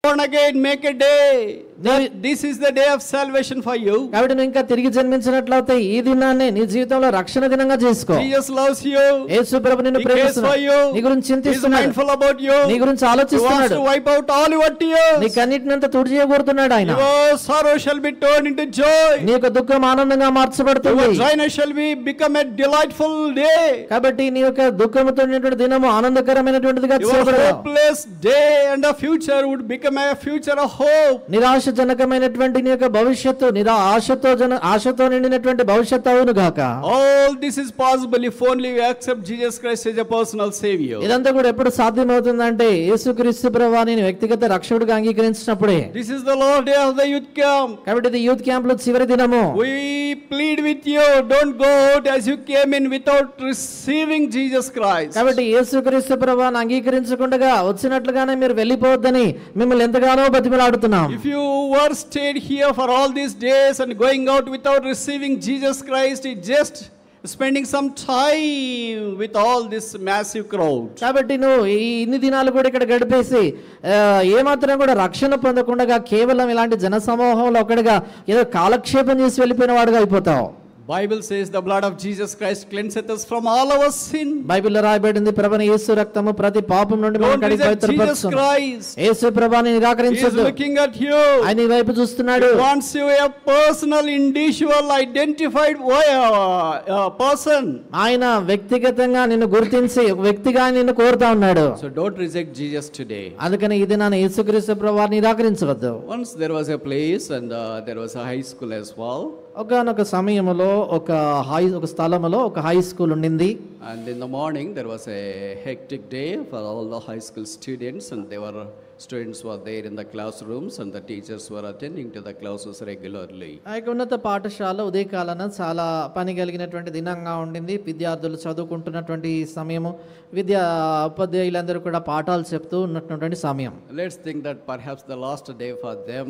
born again, make a day that this is the day of salvation for you. కాబట్టి నువ్వు ఇంకా తిరిగి జన్మించినట్లయితే ఈ దినాన్ని నీ జీవితంలో రక్షణ దినంగా చేసుకో. Jesus loves you. యేసు ప్రభు నిన్ను ప్రేమిస్తున్నాడు. నీ గురించి He is చింతిస్తున్నాడు. mindful about you. నీ గురించి He wants ఆలోచిస్తున్నాడు. to wipe out all your tears. నీ కన్నిటినంతా తుడిచేయబోతున్నాడు ఆయన. Your sorrow shall be turned into joy. నీ యొక్క దుఃఖం ఆనందంగా మార్చబడుతుంది. Your dryness shall become a delightful day. కాబట్టి నీ యొక్క దుఃఖంతో నిండిన దినము ఆనందకరమైనటువంటిదిగా Your చేయబడును. hopeless day and the future would become a future of hope. నిరాశజనకమైనటువంటి నీ యొక్క భవిష్యత్తు ఆశతో నిండినటువంటి భవిష్యత్తు అవును గాక. All this is possible if only you accept Jesus Christ as a personal savior. ఇదంతా కూడా ఎప్పుడు సాధ్యమవుతుందంటే యేసుక్రీస్తు ప్రభువుని వ్యక్తిగత రక్షకుడిగా అంగీకరించినప్పుడే. This is the last day of the youth camp. కాబట్టి ఇది యూత్ క్యాంప్ లో చివరి దినము. We plead with you, don't go out as you came in without receiving Jesus Christ. కాబట్టి యేసుక్రీస్తు ప్రభువుని అంగీకరించకుండా వచ్చినట్లుగానే మీరు వెళ్ళిపోవద్దని మిమ్మల్ని ఎంతగానో బతిమలాడుతున్నాం. If you were stayed here for all these days and going out without receiving Jesus Christ, it just spending some time with all this massive crowd. కాబట్టి నువ్వు ఈ ఇన్ని దినాలు కూడా ఇక్కడ గడిపేసి ఏమాత్రం కూడా రక్షణ పొందకుండా కేవలం ఇలాంటి జన సమూహంలో ఒకటిగా ఏదో కాలక్షేపం చేసి వెళ్ళిపోయిన వాడుగా అయిపోతావు. Bible says the blood of Jesus Christ cleanseth us from all our sin. బైబిల్లో రాయబడింది ప్రభువైన యేసు రక్తము ప్రతి పాపం నుండి మనల్ని కడిగి పవిత్రపరుస్తుంది. యేసు ప్రభువుని నిరాకరించొద్దు. He is looking at you. ఆయన నీ వైపు చూస్తున్నాడు. He wants you a personal, individual, identified person. ఆయన వ్యక్తిగతంగా నిన్ను గుర్తించి ఒక వ్యక్తిగా నిన్ను కోరుతా ఉన్నాడు. So don't reject Jesus today. అందుకని ఈ దినాన యేసుక్రీస్తు ప్రభువుని నిరాకరించవద్దు. Once there was a place and there was a high school as well. ఒకనొక సమయంలో ఒక స్థలములో ఒక హై స్కూల్ ఉండింది. And in the morning there was a hectic day for all the high school students, and students were there in the classrooms and the teachers were attending to the classes regularly. ఆ యొక్క ఉన్నత పాఠశాల ఉదయకాలన చాలా పని కలిగినటువంటి దినంగా ఉండింది. విద్యార్థులు చదువుకుంటున్నటువంటి సమయము, ఉపాధ్యాయులందరూ కూడా పాఠాలు చెప్తూ ఉన్నటువంటి సమయం. Let's think that perhaps the last day for them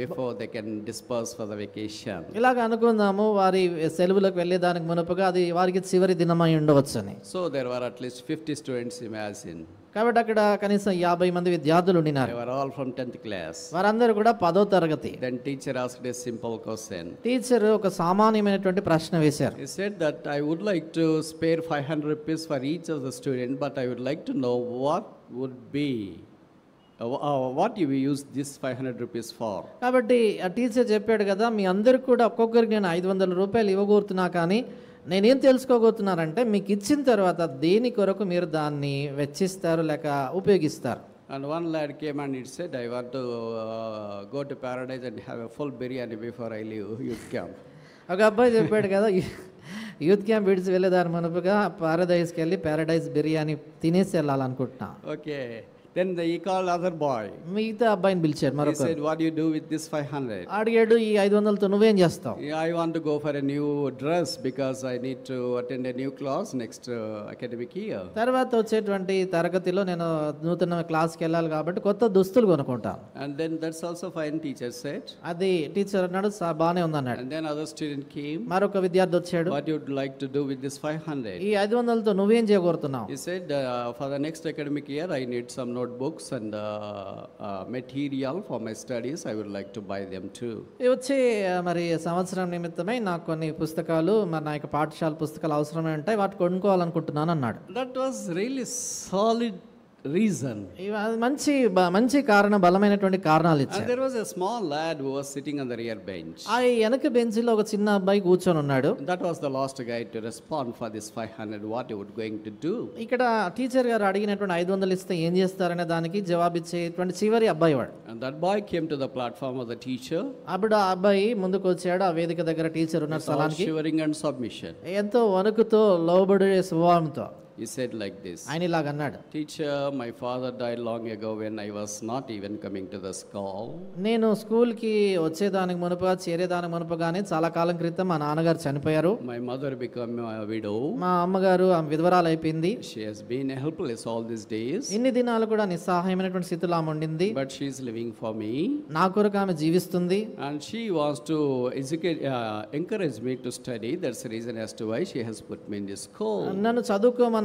before they can disperse for the vacation. ఇలాగ అనుకుందాము, వారి సెలవులకు వెళ్ళేదానికి మునుపుగా అది వారికి చివరి దినమై ఉండవచ్చని. So there were at least 50 students, imagine. కాబట్టి అక్కడ కనీసం 50 మంది విద్యార్థులు ఉన్నారు. They were all from 10th class. వారందరూ కూడా 10వ తరగతి. Then teacher asked a simple question. Teacher ఒక సామాన్యమైనటువంటి ప్రశ్న వేశారు. He said that I would like to spare 500 rupees for each of the student, but I would like to know what would be what you will use this 500 rupees for. కాబట్టి ఆ teacher చెప్పాడు కదా, మీ అందరికి కూడా ఒక్కొక్కరికి నేను 500 రూపాయలు ఇవ్వగోరుతున్నా, కానీ నేనేం తెలుసుకోబోతున్నానంటే మీకు ఇచ్చిన తర్వాత దేని కొరకు మీరు దాన్ని వెచ్చిస్తారు లేక ఉపయోగిస్తారు. And one lad came and he said, I want to go to paradise and have a full biryani before I leave youth camp. ఒక అబ్బాయి చెప్పాడు కదా, యూత్ క్యాంప్ విడిచి వెళ్ళేదాని మునుపుగా పారడైజ్కి వెళ్ళి పారడైజ్ బిర్యానీ తినేసి వెళ్ళాలనుకుంటున్నా. Okay. Then he called other boy. మిగతా అబ్బాయిని పిలిచాడు. మరొక he said, what do you do with this 500? అడిగాడు, ఈ 500తో నువ్వేం చేస్తావు? I want to go for a new dress because I need to attend a new class next academic year. తర్వాత వచ్చేటువంటి తరగతిలో నేను నూతన క్లాస్కి వెళ్ళాలి కాబట్టి కొత్త దుస్తులు కొనుక్కుంటాను. And then that's also fine, teacher said. అది టీచర్ అన్నాడు, బానే ఉందన్నాడు. And then other student came. మరొక విద్యార్థి వచ్చాడు. What you would like to do with this 500? ఈ 500తో నువ్వేం చేయగోరుతున్నావు? He said, for the next academic year I need some notebooks and material for my studies. I would like to buy them too. వచ్చే మరి సంవత్సరం నిమిత్తమై నాకు కొన్ని పుస్తకాలు, మరి నా యొక్క పాఠశాల పుస్తకాలు అవసరమే ఉంటాయి, వాటి కొనుక్కోవాలనుకుంటున్నాను అన్నాడు. That was really solid reason. మంచి కారణం, బలమైనటువంటి కారణాలు ఇచ్చారు. And there was a small lad who was sitting on the rear bench. ఆ వెనక బెంచిలో ఒక చిన్న అబ్బాయి కూర్చొని ఉన్నాడు. That was the last guy to respond for this 500. What he would going to do? ఇక్కడ టీచర్ గారు అడిగినటువంటి 500 ఇస్తే ఏం చేస్తారనే దానికి జవాబిచ్చేటువంటి చివరి అబ్బాయి వాడు. And that boy came to the platform of the teacher. అప్పుడు ఆ అబ్బాయి ముందుకు వచ్చాడు. ఆ వేదిక దగ్గర టీచర్ ఉన్న స్థలానికి. Shivering and submission. ఎంతో వణుకుతో లోబడే స్వభావంతో He said like this. ఆయన ఇలాగ అన్నాడు, Teacher, my father died long ago when I was not even coming to the school. నేను స్కూల్కి వచ్చేదానికి మునుపుగా చేరేదానికి మునుపుగానే చాలా కాలం క్రితం మా నాన్నగారు చనిపోయారు. My mother became a widow. మా అమ్మగారు ఆమె విధవరాలు అయిపోయింది. She has been helpless all these days. ఇన్ని దినాలు కూడా నిస్సహాయమైనటువంటి స్థితిలో ఆమె ఉండింది. But she is living for me. నా కొరకు ఆమె జీవిస్తుంది. And she wants to encourage me to study. That's the reason as to why she has put me in this school. నన్ను చదువుకోమని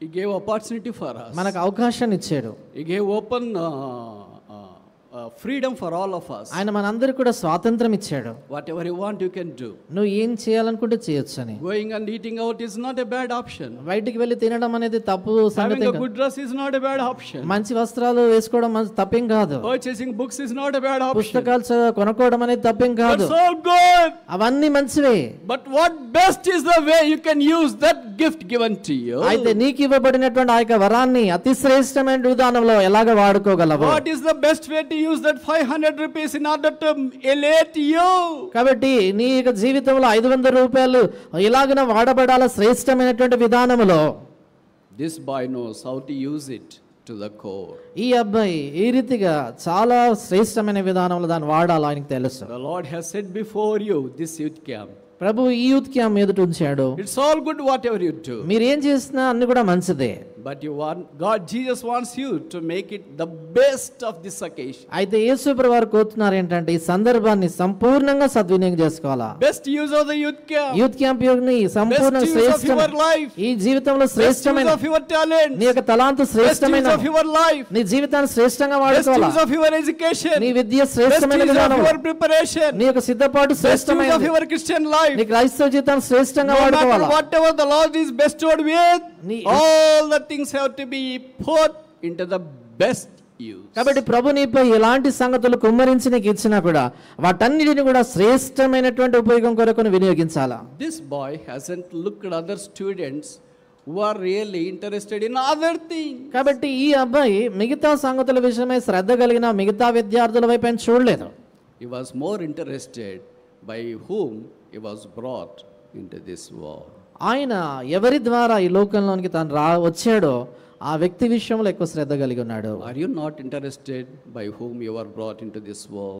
He gave opportunity for us. మనకు అవకాశాన్ని ఇచ్చాడు. He gave open freedom for all of us. ఆయన మనందరికి కూడా స్వాతంత్రం ఇచ్చాడు. Whatever you want, you can do. నువ్వు ఏం చేయాలనుకుంటే చేయొచ్చని. Going and eating out is not a bad option. బయటికి వెళ్ళి తినడం అనేది తప్పు సంగతి Having a కాదు. good dress is not a bad option. మంచి వస్త్రాలు వేసుకోవడం తప్పేం కాదు. Purchasing books is not a bad option. పుస్తకాలు కొనుక్కోవడం అనేది తప్పేం కాదు. That's all good. అవన్నీ మంచివే. But what best is the way you can use that gift given to you? అయితే నీకు ఇవ్వబడినటువంటి ఆ యొక్క వరాన్ని అతి శ్రేష్టమైన విధానంలో ఎలాగ వాడుకోగలవు? What is the best way to use that 500 rupees in order to elate you? కాబట్టి నీ యొక్క జీవితంలో 500 రూపాయలు ఎలాగైనా వాడబడాల శ్రేష్టమైనటువంటి విధానములో This boy knows how to use it to the core. ఈ అబ్బాయి ఈ రీతిగా చాలా శ్రేష్టమైన విధానంలో దాన్ని వాడాలో ఆయనకు తెలుసు. The Lord has set before you this youth camp. ప్రభు ఈ యూత్ క్యాంప్ ఎదుట ఉంచాడు. It's all good whatever you do. మీరు ఏం చేసినా అన్ని కూడా మంచిదే. But Jesus wants you to make it the best of this occasion. అయితే యేసుప్రభు వారు కోరుతున్నారు ఏంటంటే ఈ సందర్భాన్ని సంపూర్ణంగా సద్వినియోగం చేసుకోవాలా. Best use of the youth camp. Youth camp ని సంపూర్ణ శ్రేష్టమైన ఈ జీవితంలో శ్రేష్టమైన of your talent. నీ యొక్క తలాంతు శ్రేష్టమైన of your life. నీ జీవితాన్ని శ్రేష్టంగా వాడుకోవాలా. Best use of your education. నీ విద్య శ్రేష్టమైన విధానం. of your preparation. నీ యొక్క సిద్ధపాటు శ్రేష్టమైన of your Christian life. నీ క్రైస్తవ జీవితాన్ని శ్రేష్టంగా వాడుకోవాలా. Whatever the Lord is bestowed with, all the things have to be put into the best use. కాబట్టి ప్రభు నీపై ఎలాంటి సంగతులు కుమ్మరించి నీకు ఇచ్చినా కూడా వాటన్నిటిని కూడా శ్రేష్టమైనటువంటి ఉపయోగం కొరకు వినియోగించాలా. This boy hasn't looked at other students who are really interested in other things. కాబట్టి ఈ అబ్బాయి మిగతా సంగతుల విషయమై శ్రద్ధ కలిగిన మిగతా విద్యార్థుల వైపు ఆయన చూడలేదు. He was more interested by whom he was brought into this world. ఆయన ఎవరి ద్వారా ఈ లోకంలోనికి తాను వచ్చాడో ఆ వ్యక్తి విషయంలో ఎక్కువ శ్రద్ధ కలిగి ఉన్నాడు. Are you not interested by whom you were brought into this world?